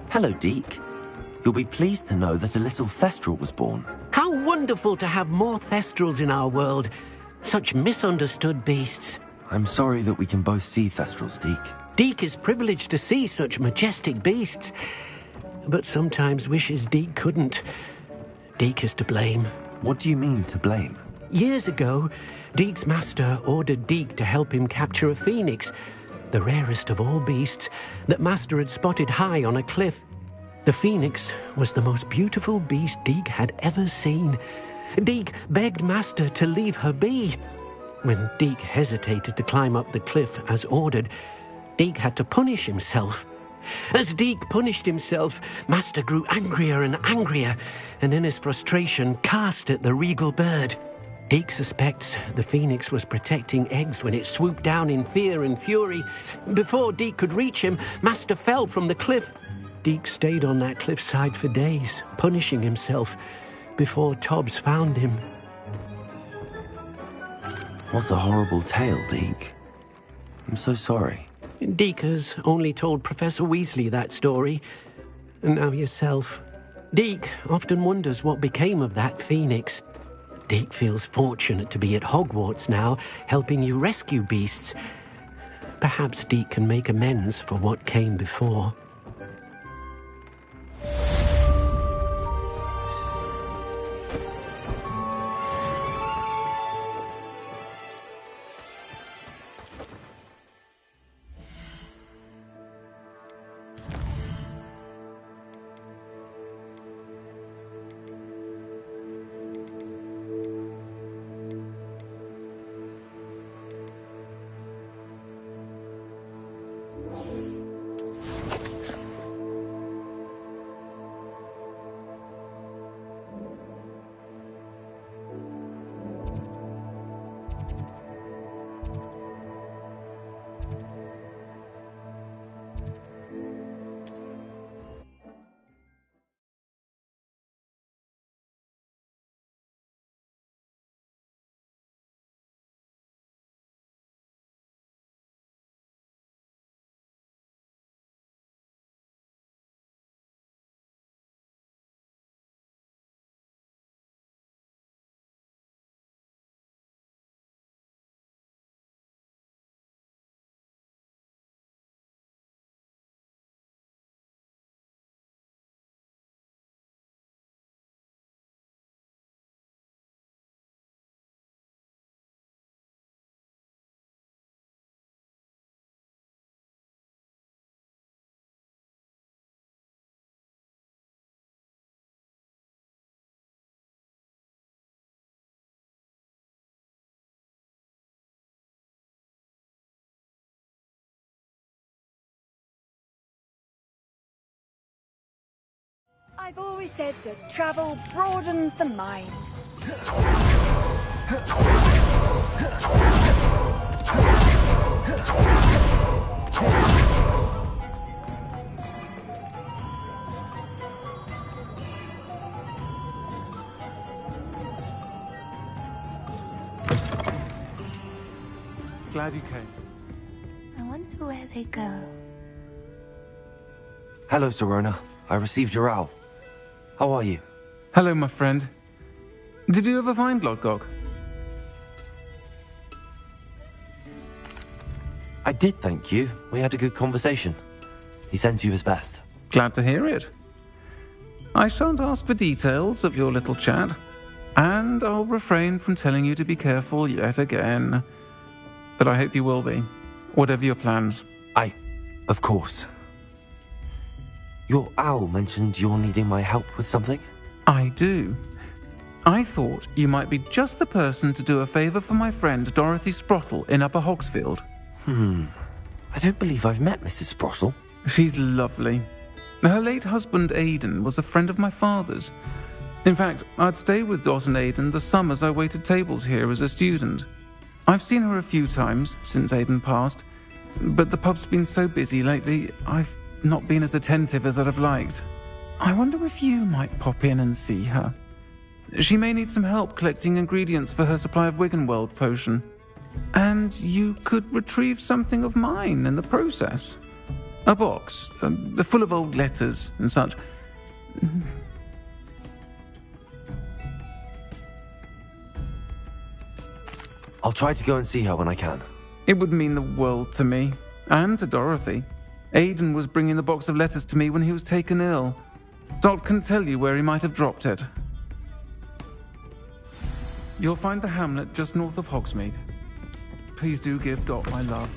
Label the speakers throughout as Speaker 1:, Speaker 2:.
Speaker 1: Hello, Deke. You'll be pleased to know that a little Thestral was born.
Speaker 2: How wonderful to have more Thestrals in our world. Such misunderstood beasts.
Speaker 1: I'm sorry that we can both see Thestrals, Deke.
Speaker 2: Deke is privileged to see such majestic beasts, but sometimes wishes Deke couldn't. Deke is to blame.
Speaker 1: What do you mean, to blame?
Speaker 2: Years ago, Deke's master ordered Deke to help him capture a phoenix, the rarest of all beasts, that Master had spotted high on a cliff. The phoenix was the most beautiful beast Deke had ever seen. Deke begged Master to leave her be. When Deke hesitated to climb up the cliff as ordered, Deke had to punish himself. As Deke punished himself, Master grew angrier and angrier, and in his frustration cast at the regal bird. Deke suspects the phoenix was protecting eggs when it swooped down in fear and fury. Before Deke could reach him, Master fell from the cliff. Deke stayed on that cliffside for days, punishing himself, before Tobbs found him.
Speaker 1: What a horrible tale, Deke. I'm so sorry.
Speaker 2: Deke has only told Professor Weasley that story, and now yourself. Deke often wonders what became of that phoenix. Deke feels fortunate to be at Hogwarts now, helping you rescue beasts. Perhaps Deke can make amends for what came before.
Speaker 3: I've always said that travel broadens the mind.
Speaker 4: Glad you came.
Speaker 3: I wonder where they go.
Speaker 1: Hello, Serona. I received your owl. How are you?
Speaker 4: Hello, my friend. Did you ever find Lodgok?
Speaker 1: I did, thank you. We had a good conversation. He sends you his best.
Speaker 4: Glad to hear it. I shan't ask for details of your little chat, and I'll refrain from telling you to be careful yet again. But I hope you will be, whatever your plans.
Speaker 1: Of course. Your owl mentioned you're needing my help with something?
Speaker 4: I do. I thought you might be just the person to do a favour for my friend Dorothy Sprottle in Upper Hogsfield.
Speaker 1: I don't believe I've met Mrs. Sprottle.
Speaker 4: She's lovely. Her late husband Aidan was a friend of my father's. In fact, I'd stayed with Dot and Aidan the summers I waited tables here as a student. I've seen her a few times since Aidan passed, but the pub's been so busy lately, I've not been as attentive as I'd have liked. I wonder if you might pop in and see her. She may need some help collecting ingredients for her supply of Wiggenweld potion. And you could retrieve something of mine in the process. A box, full of old letters and such.
Speaker 1: I'll try to go and see her when I can.
Speaker 4: It would mean the world to me, and to Dorothy. Aidan was bringing the box of letters to me when he was taken ill. Dot can tell you where he might have dropped it. You'll find the hamlet just north of Hogsmeade. Please do give Dot my love.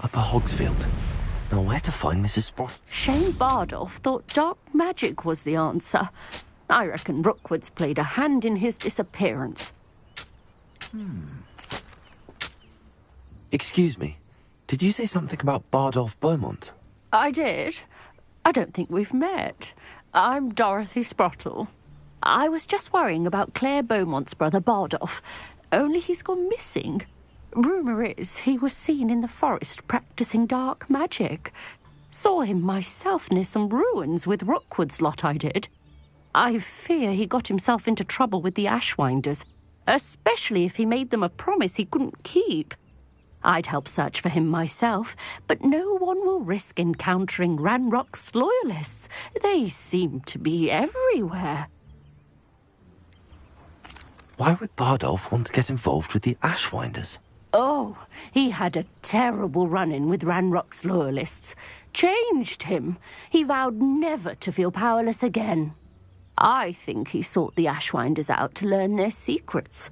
Speaker 1: Upper Hogsfield. Now where to find Mrs. Sprott?
Speaker 5: Shane Bardolph thought dark magic was the answer. I reckon Rookwood's played a hand in his disappearance.
Speaker 1: Excuse me. Did you say something about Bardolph Beaumont?
Speaker 5: I did. I don't think we've met. I'm Dorothy Sprottle. I was just worrying about Claire Beaumont's brother Bardolph. Only he's gone missing. Rumour is he was seen in the forest practising dark magic. Saw him myself near some ruins with Rookwood's lot I did. I fear he got himself into trouble with the Ashwinders, especially if he made them a promise he couldn't keep. I'd help search for him myself, but no one will risk encountering Ranrock's loyalists. They seem to be everywhere.
Speaker 1: Why would Bardolph want to get involved with the Ashwinders?
Speaker 5: Oh, he had a terrible run-in with Ranrock's loyalists. Changed him. He vowed never to feel powerless again. I think he sought the Ashwinders out to learn their secrets.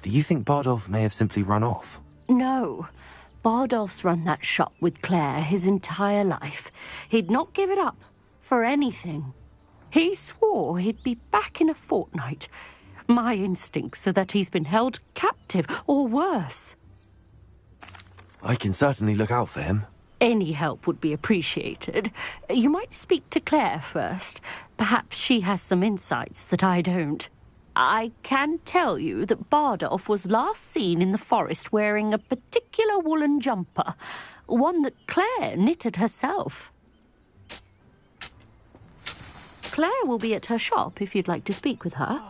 Speaker 1: Do you think Bardolph may have simply run off?
Speaker 5: No. Bardolph's run that shop with Claire his entire life. He'd not give it up for anything. He swore he'd be back in a fortnight. My instincts are that he's been held captive, or worse.
Speaker 1: I can certainly look out for him.
Speaker 5: Any help would be appreciated. You might speak to Claire first. Perhaps she has some insights that I don't. I can tell you that Bardolph was last seen in the forest wearing a particular woolen jumper, one that Claire knitted herself. Claire will be at her shop if you'd like to speak with her.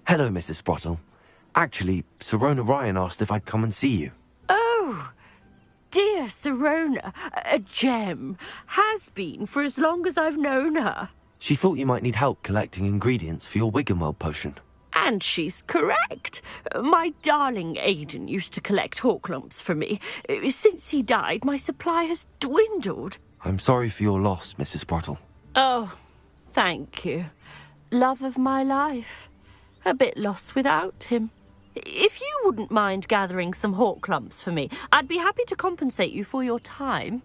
Speaker 1: Hello, Mrs. Sprottle. Actually, Sirona Ryan asked if I'd come and see you.
Speaker 5: Oh, dear Sirona, a gem. Has been for as long as I've known her.
Speaker 1: She thought you might need help collecting ingredients for your Wiggenweld potion.
Speaker 5: And she's correct. My darling Aidan used to collect hawk lumps for me. Since he died, my supply has dwindled.
Speaker 1: I'm sorry for your loss, Mrs. Sprottle.
Speaker 5: Oh, thank you. Love of my life. A bit lost without him. If you wouldn't mind gathering some hawk lumps for me, I'd be happy to compensate you for your time.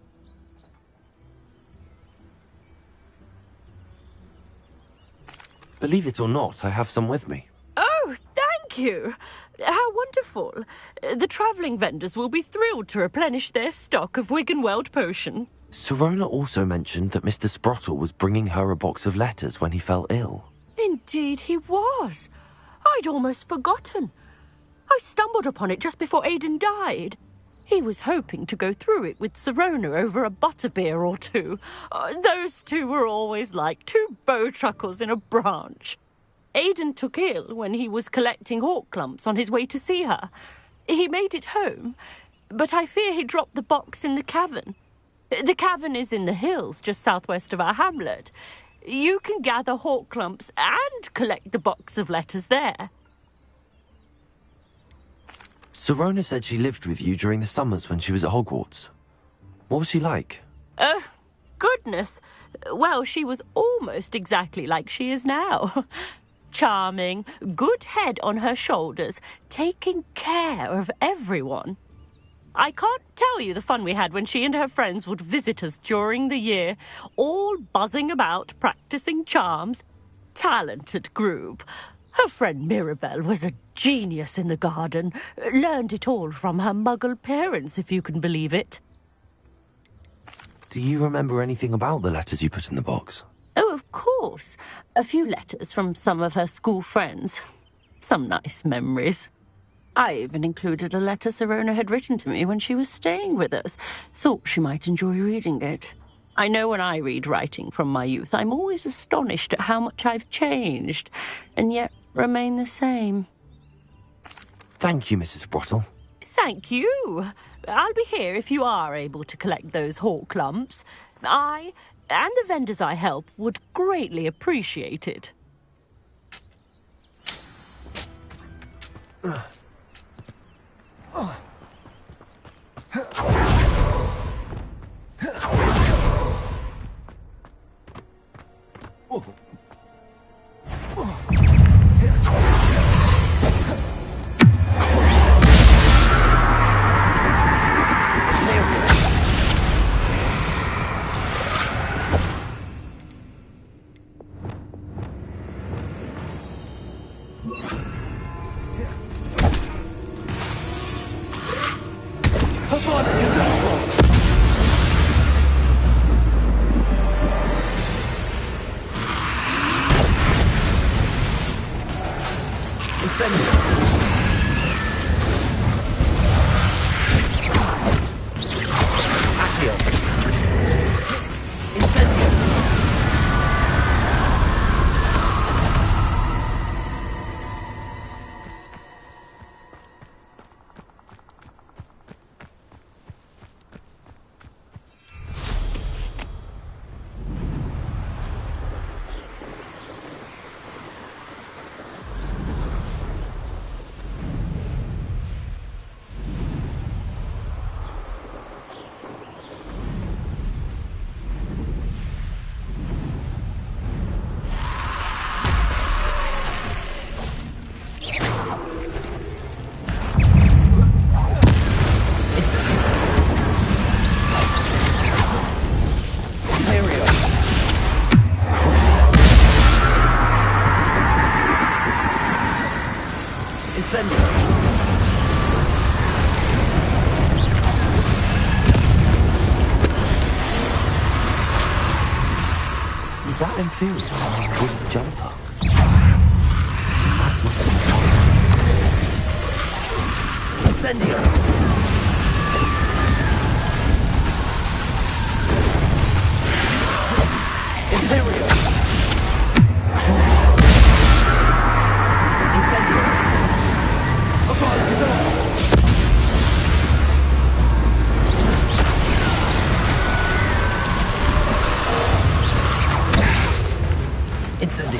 Speaker 1: Believe it or not, I have some with me.
Speaker 5: Oh, thank you. How wonderful. The travelling vendors will be thrilled to replenish their stock of Wiggenweld potion.
Speaker 1: Sirona also mentioned that Mr. Sprottle was bringing her a box of letters when he fell ill.
Speaker 5: Indeed he was. I'd almost forgotten. I stumbled upon it just before Aidan died. He was hoping to go through it with Sirona over a butterbeer or two. Those two were always like two bowtruckles in a branch. Aidan took ill when he was collecting hawk lumps on his way to see her. He made it home, but I fear he dropped the box in the cavern. The cavern is in the hills just southwest of our hamlet. You can gather hawk lumps and collect the box of letters there.
Speaker 1: Sirona said she lived with you during the summers when she was at Hogwarts. What was she like?
Speaker 5: Oh, goodness. Well, she was almost exactly like she is now. Charming, good head on her shoulders, taking care of everyone. I can't tell you the fun we had when she and her friends would visit us during the year, all buzzing about, practicing charms. Talented group. Her friend Mirabelle was a genius in the garden. Learned it all from her muggle parents, if you can believe it.
Speaker 1: Do you remember anything about the letters you put in the box?
Speaker 5: Oh, of course. A few letters from some of her school friends. Some nice memories. I even included a letter Sirona had written to me when she was staying with us. Thought she might enjoy reading it. I know when I read writing from my youth, I'm always astonished at how much I've changed, and yet remain the same.
Speaker 1: Thank you, Mrs. Sprottle.
Speaker 5: Thank you. I'll be here if you are able to collect those hawk lumps. I, and the vendors I help, would greatly appreciate it.
Speaker 1: Is that inferior with jumper? Incendio! Inferior! Incendio! Incendio!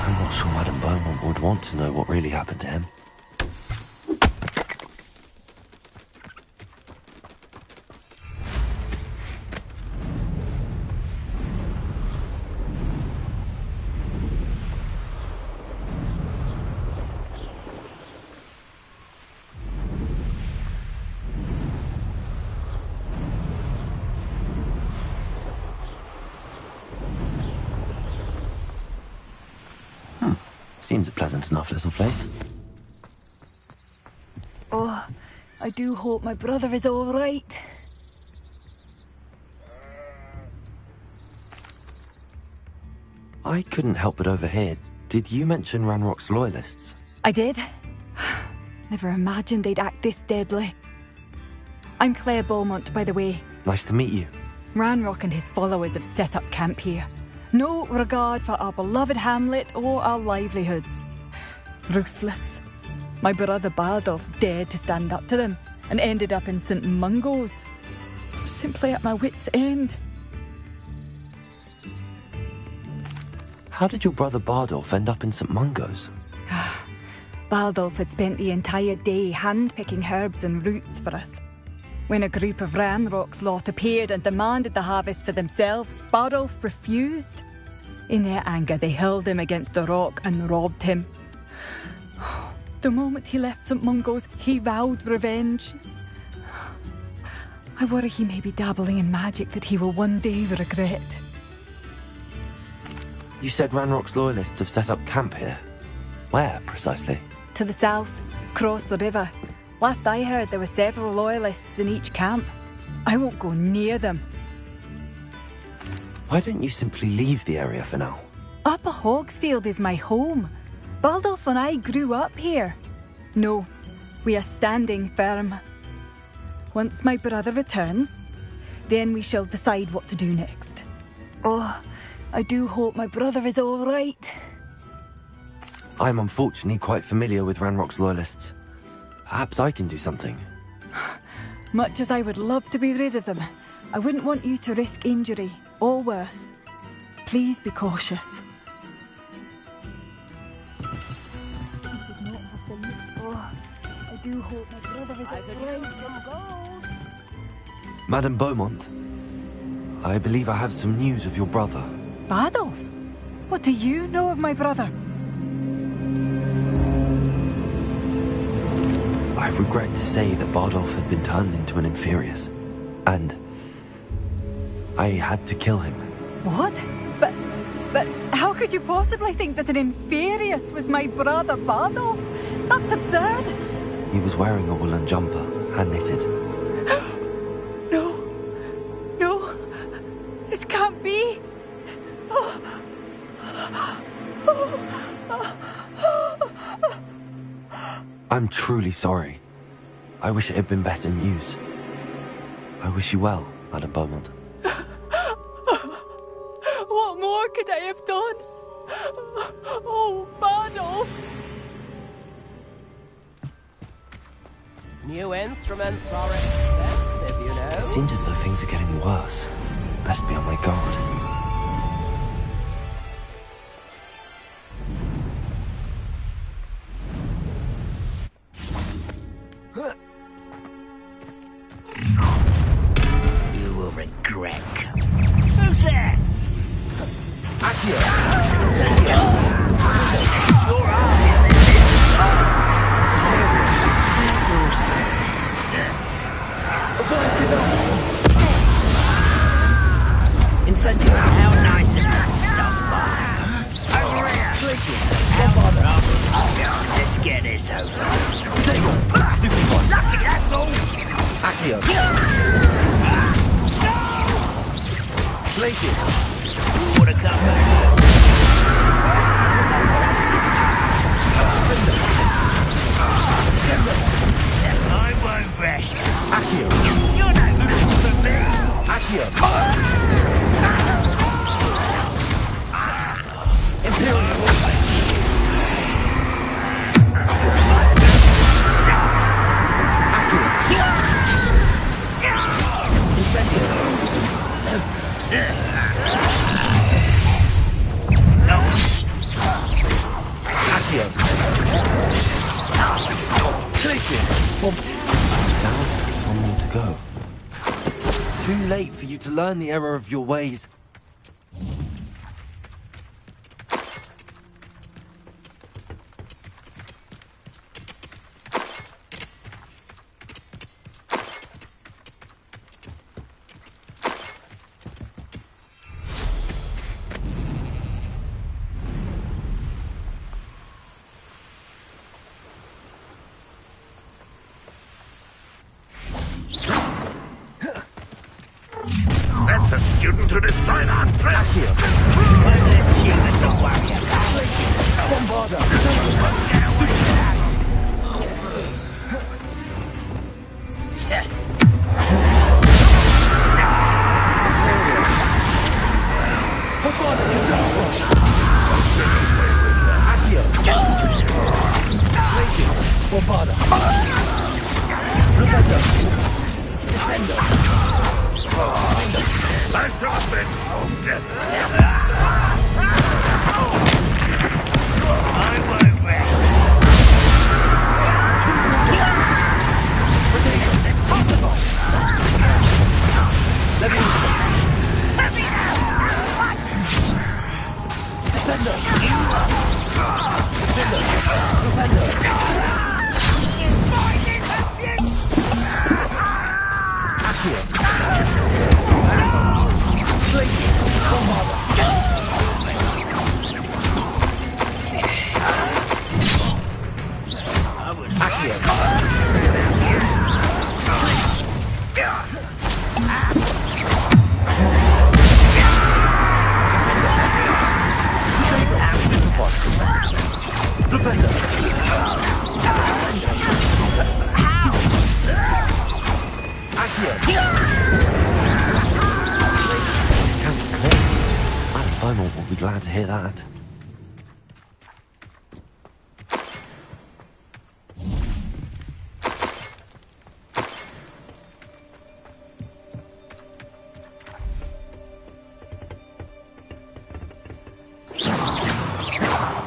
Speaker 1: I'm not sure Madame Beaumont would want to know what really happened to him. Seems a pleasant enough little place.
Speaker 3: Oh, I do hope my brother is all right.
Speaker 1: I couldn't help but overhear. Did you mention Ranrock's loyalists?
Speaker 3: I did. Never imagined they'd act this deadly. I'm Claire Beaumont, by the way.
Speaker 1: Nice to meet you.
Speaker 3: Ranrock and his followers have set up camp here. No regard for our beloved hamlet or our livelihoods. Ruthless. My brother Bardolph dared to stand up to them and ended up in St. Mungo's. Simply at my wit's end.
Speaker 1: How did your brother Bardolph end up in St. Mungo's?
Speaker 3: Bardolph had spent the entire day hand-picking herbs and roots for us. When a group of Ranrock's lot appeared and demanded the harvest for themselves, Bardolph refused. In their anger, they hurled him against a rock and robbed him. The moment he left St. Mungo's, he vowed revenge. I worry he may be dabbling in magic that he will one day regret.
Speaker 1: You said Ranrock's loyalists have set up camp here. Where, precisely?
Speaker 3: To the south, across the river. Last I heard, there were several loyalists in each camp. I won't go near them.
Speaker 1: Why don't you simply leave the area for now?
Speaker 3: Upper Hogsfield is my home. Bardolph and I grew up here. No, we are standing firm. Once my brother returns, then we shall decide what to do next. Oh, I do hope my brother is all right.
Speaker 1: I'm unfortunately quite familiar with Ranrock's loyalists. Perhaps I can do something.
Speaker 3: Much as I would love to be rid of them, I wouldn't want you to risk injury, or worse. Please be cautious. I do hope my brother is all right.
Speaker 1: Madame Beaumont, I believe I have some news of your brother.
Speaker 3: Bardolph? What do you know of my brother?
Speaker 1: I regret to say that Bardolph had been turned into an Inferius, and I had to kill him.
Speaker 3: What? But how could you possibly think that an Inferius was my brother Bardolph? That's absurd!
Speaker 1: He was wearing a woolen jumper, hand-knitted.
Speaker 3: No, this can't be.
Speaker 1: I'm truly sorry. I wish it had been better news. I wish you well, Madame Beaumont.
Speaker 3: What more could I have done? Oh, Bardolph!
Speaker 6: New instruments are expensive, you know.
Speaker 1: It seems as though things are getting worse. Best be on my guard.
Speaker 6: You will regret. Who's there? Akio! Your ass is Incendio, how nice of that stuff, over here! How bother? Let's get this over. Lucky, that's all!
Speaker 1: Accio! Places!
Speaker 6: Who would have come back? I won't rest.
Speaker 1: Accio!
Speaker 6: You're no good for me.
Speaker 1: Accio!
Speaker 6: Imperial.
Speaker 1: Accio! Places! Now, one more to go. Too late for you to learn the error of your ways. Beaumont will be glad to hear that.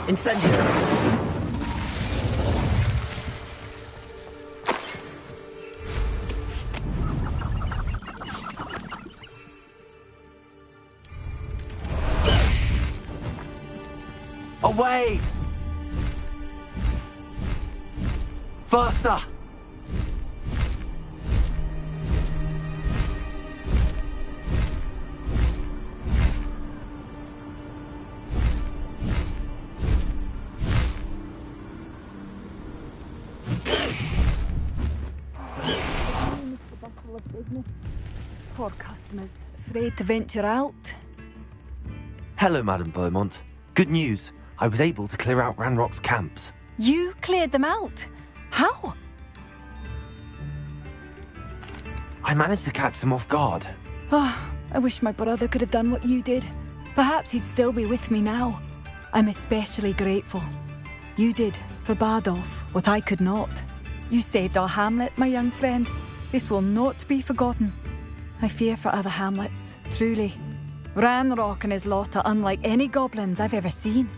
Speaker 6: Incendio!
Speaker 1: Away! Faster!
Speaker 3: Poor customers, afraid to venture out.
Speaker 1: Hello, Madame Beaumont. Good news. I was able to clear out Ranrock's camps.
Speaker 3: You cleared them out? How?
Speaker 1: I managed to catch them off guard.
Speaker 3: Oh, I wish my brother could have done what you did. Perhaps he'd still be with me now. I'm especially grateful. You did, for Bardolph, what I could not. You saved our hamlet, my young friend. This will not be forgotten. I fear for other hamlets, truly. Ranrock and his lot are unlike any goblins I've ever seen.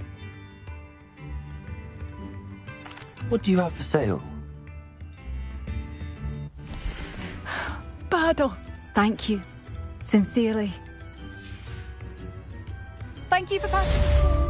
Speaker 1: What do you have for sale?
Speaker 3: Bardolph, thank you. Sincerely. Thank you for passing.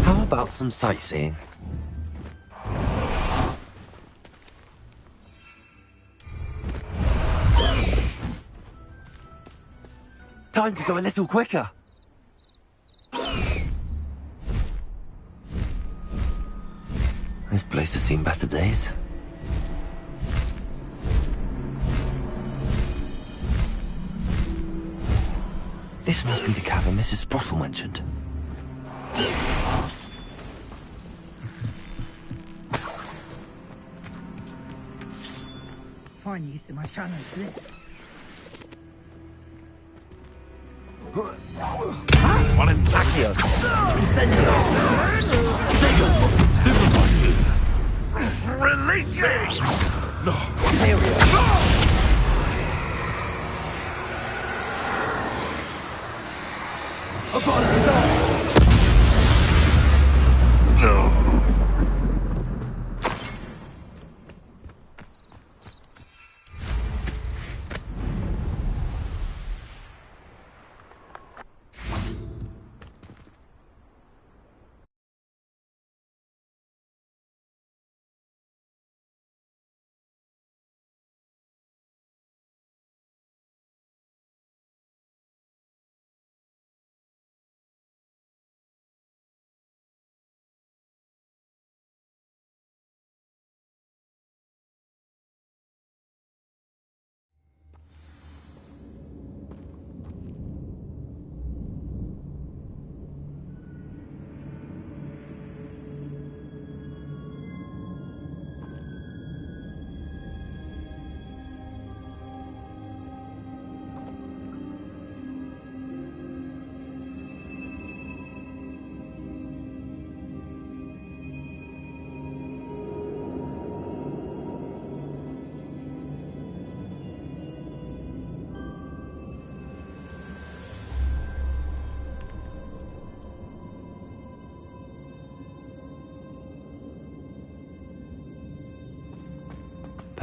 Speaker 1: How about some sightseeing? Time to go a little quicker. This place has seen better days. This must be the cavern Mrs. Sprottle mentioned.
Speaker 6: Fine use of my son as this.
Speaker 1: Accio!
Speaker 6: Incendio!
Speaker 7: Release me!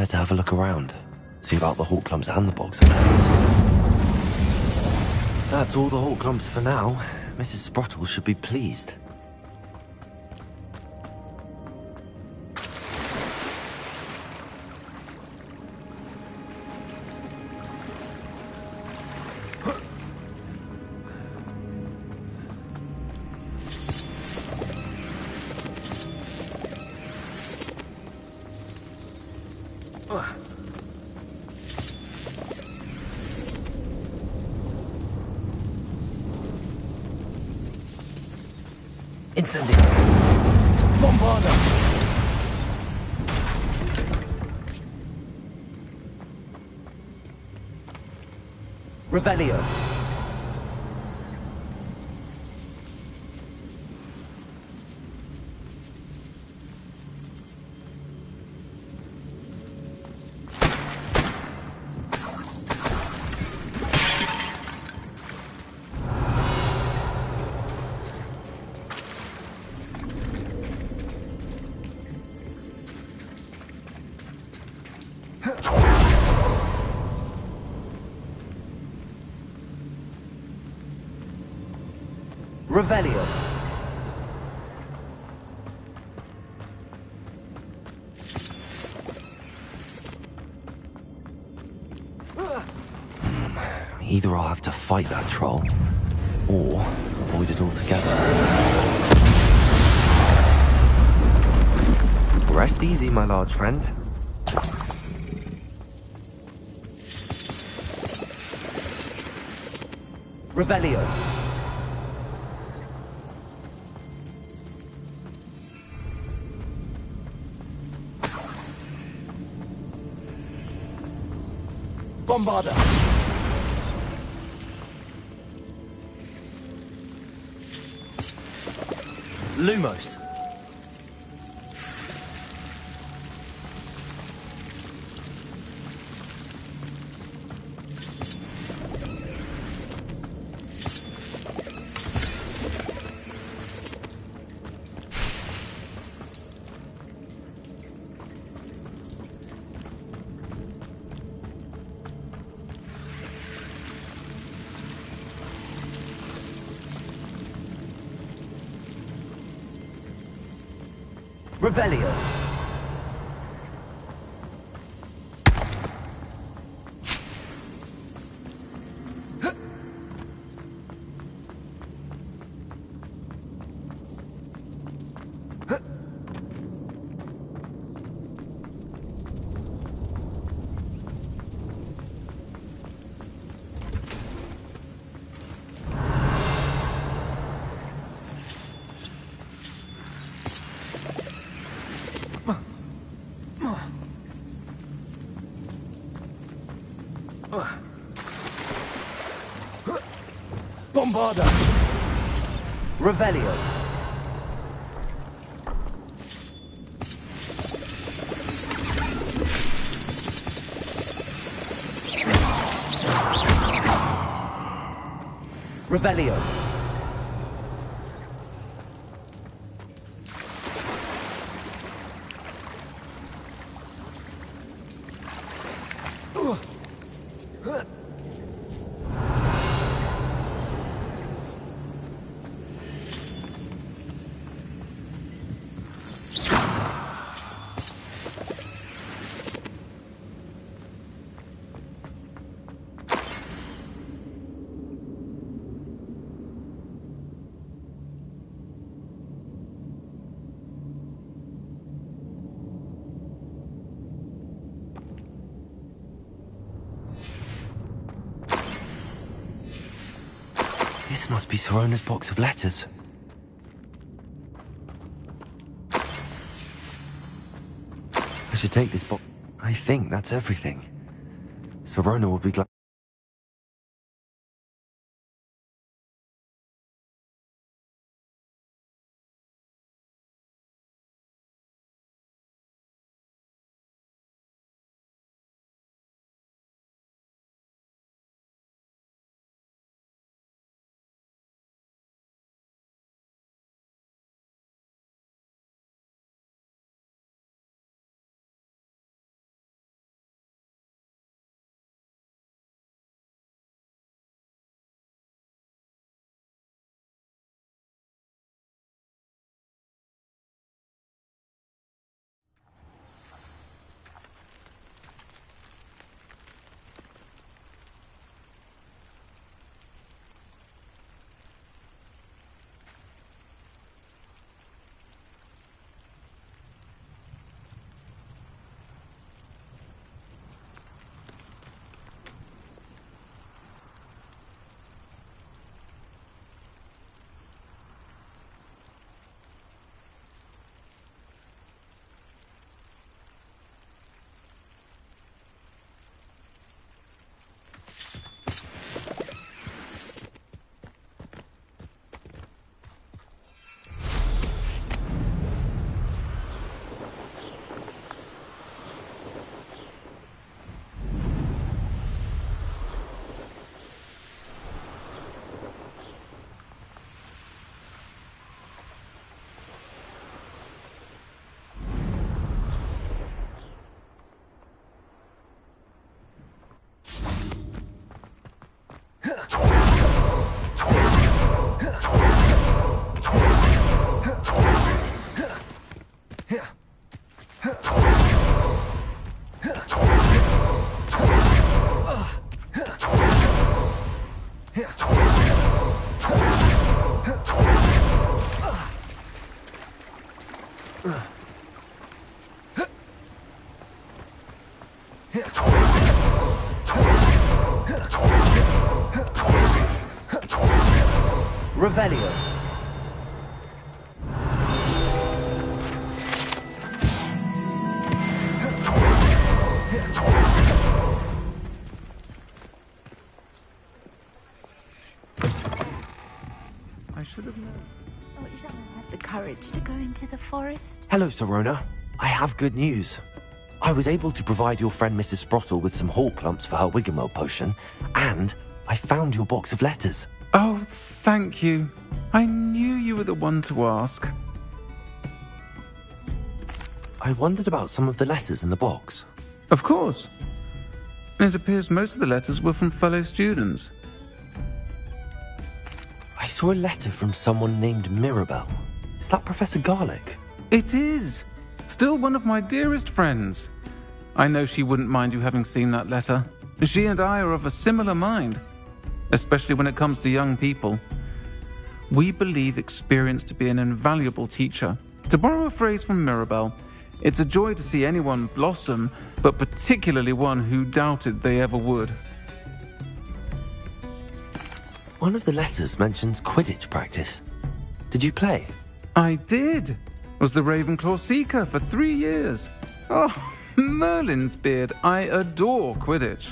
Speaker 1: Better have a look around. See about the hawk clumps and the bogs and nests. That's all the hawk clumps for now. Mrs. Sprottle should be pleased. Incendio. Bombarda. Revelio. Revelio. Either I'll have to fight that troll, or avoid it altogether. Rest easy, my large friend. Revelio. Bombarda. Lumos. Revelio. Bombarda. Revelio. Revelio. This must be Sorona's box of letters. I should take this box. I think that's everything. Sorona will be glad. Revelio.
Speaker 4: I should have known.
Speaker 7: Oh, shall I have the courage to go into the forest?
Speaker 1: Hello, Sorona. I have good news. I was able to provide your friend Mrs. Sprottle with some hawk lumps for her Wiggenwell potion, and I found your box of letters.
Speaker 4: Oh, thank you. I knew you were the one to ask.
Speaker 1: I wondered about some of the letters in the box.
Speaker 4: Of course. It appears most of the letters were from fellow students.
Speaker 1: I saw a letter from someone named Mirabelle. Is that Professor Garlick?
Speaker 4: It is. Still one of my dearest friends. I know she wouldn't mind you having seen that letter. She and I are of a similar mind, especially when it comes to young people. We believe experience to be an invaluable teacher. To borrow a phrase from Mirabelle, it's a joy to see anyone blossom, but particularly one who doubted they ever would.
Speaker 1: One of the letters mentions Quidditch practice. Did you play?
Speaker 4: I did. Was the Ravenclaw Seeker for 3 years. Oh, Merlin's beard. I adore Quidditch.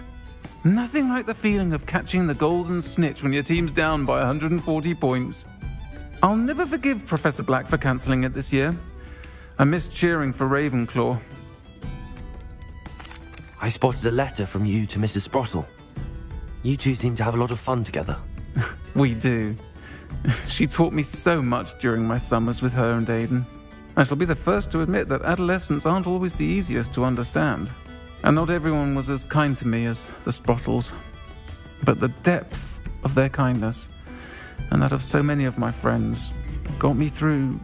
Speaker 4: Nothing like the feeling of catching the golden snitch when your team's down by 140 points. I'll never forgive Professor Black for cancelling it this year. I missed cheering for Ravenclaw.
Speaker 1: I spotted a letter from you to Mrs. Sprottle. You two seem to have a lot of fun together.
Speaker 4: We do. She taught me so much during my summers with her and Aiden. I shall be the first to admit that adolescents aren't always the easiest to understand. And not everyone was as kind to me as the Sprottles. But the depth of their kindness, and that of so many of my friends, got me through...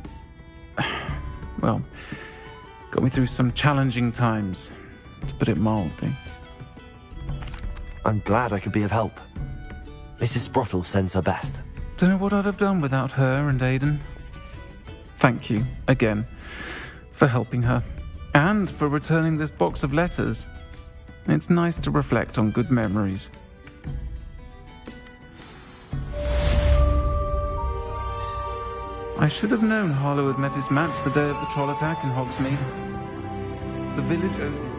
Speaker 4: well, got me through some challenging times, to put it mildly.
Speaker 1: I'm glad I could be of help. Mrs. Sprottle sends her best.
Speaker 4: Don't know what I'd have done without her and Aiden. Thank you, again, for helping her, and for returning this box of letters. It's nice to reflect on good memories. I should have known Harlow had met his match the day of the troll attack in Hogsmeade. The village over...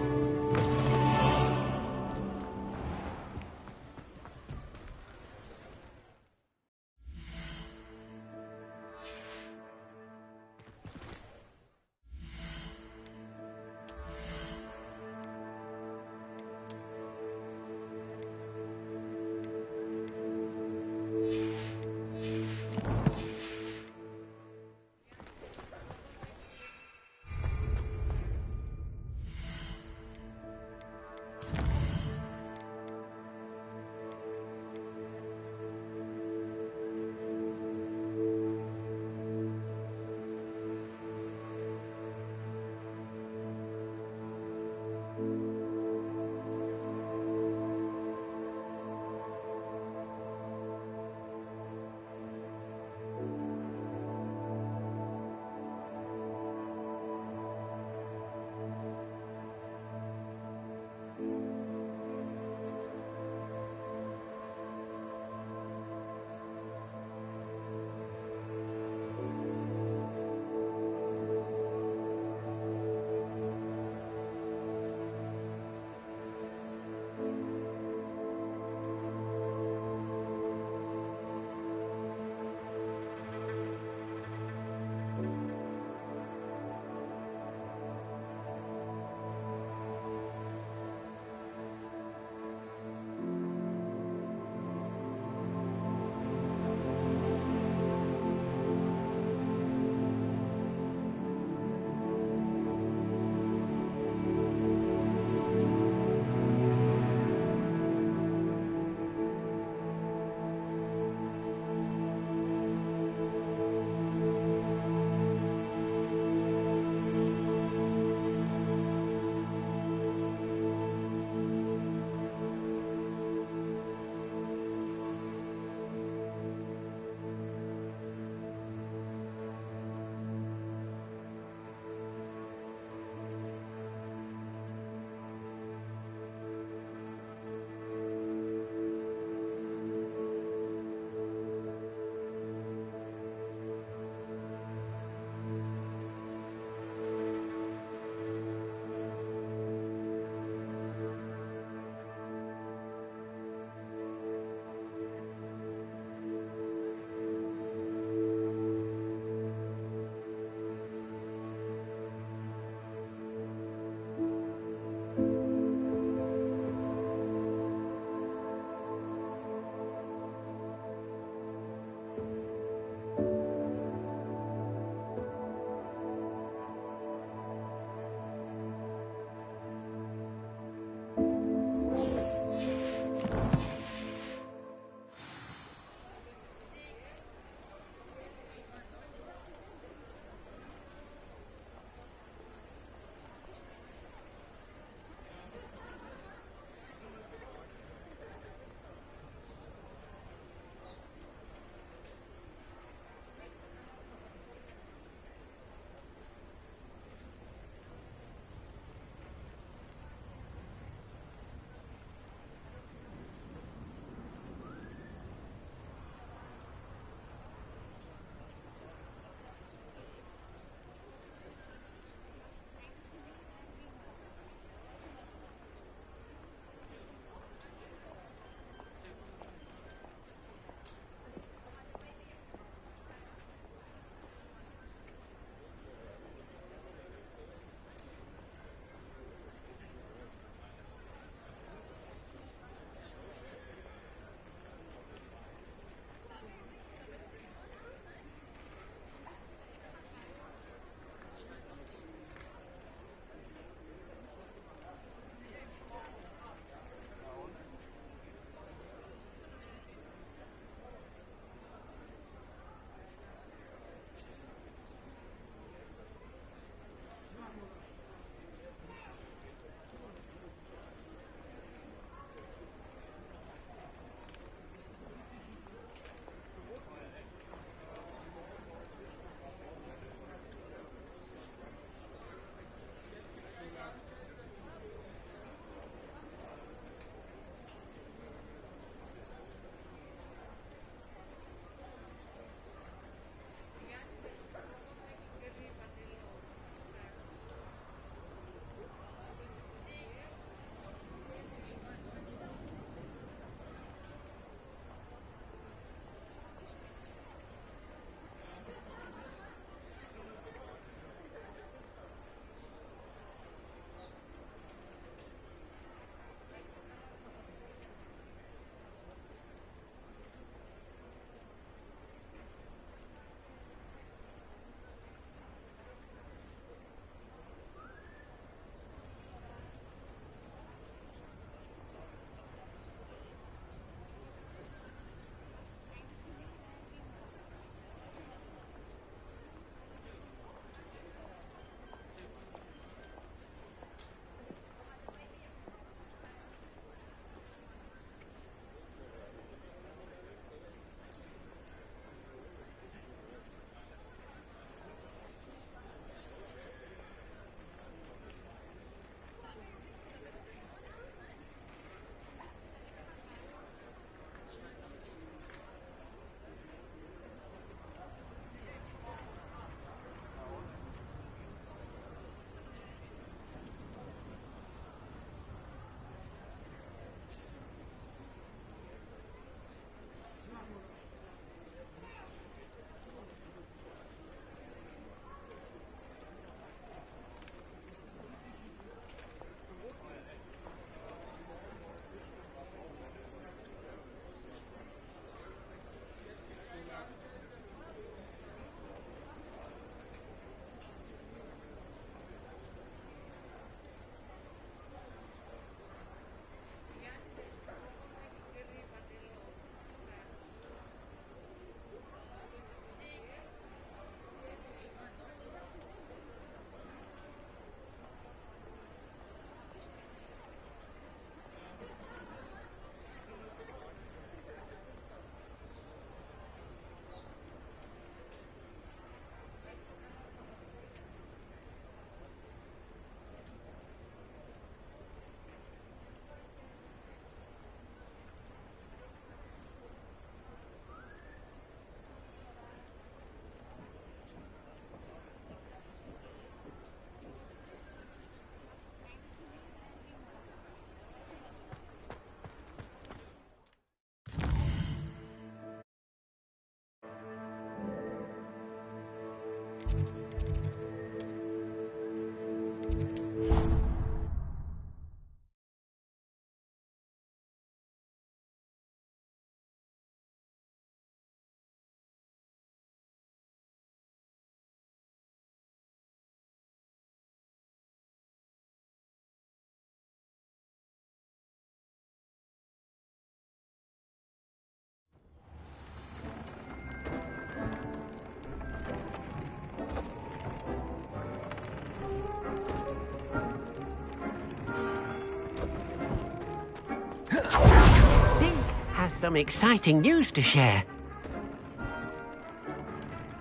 Speaker 2: some exciting news to share.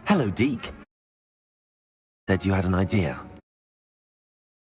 Speaker 1: Hello, Deke. Said you had an idea.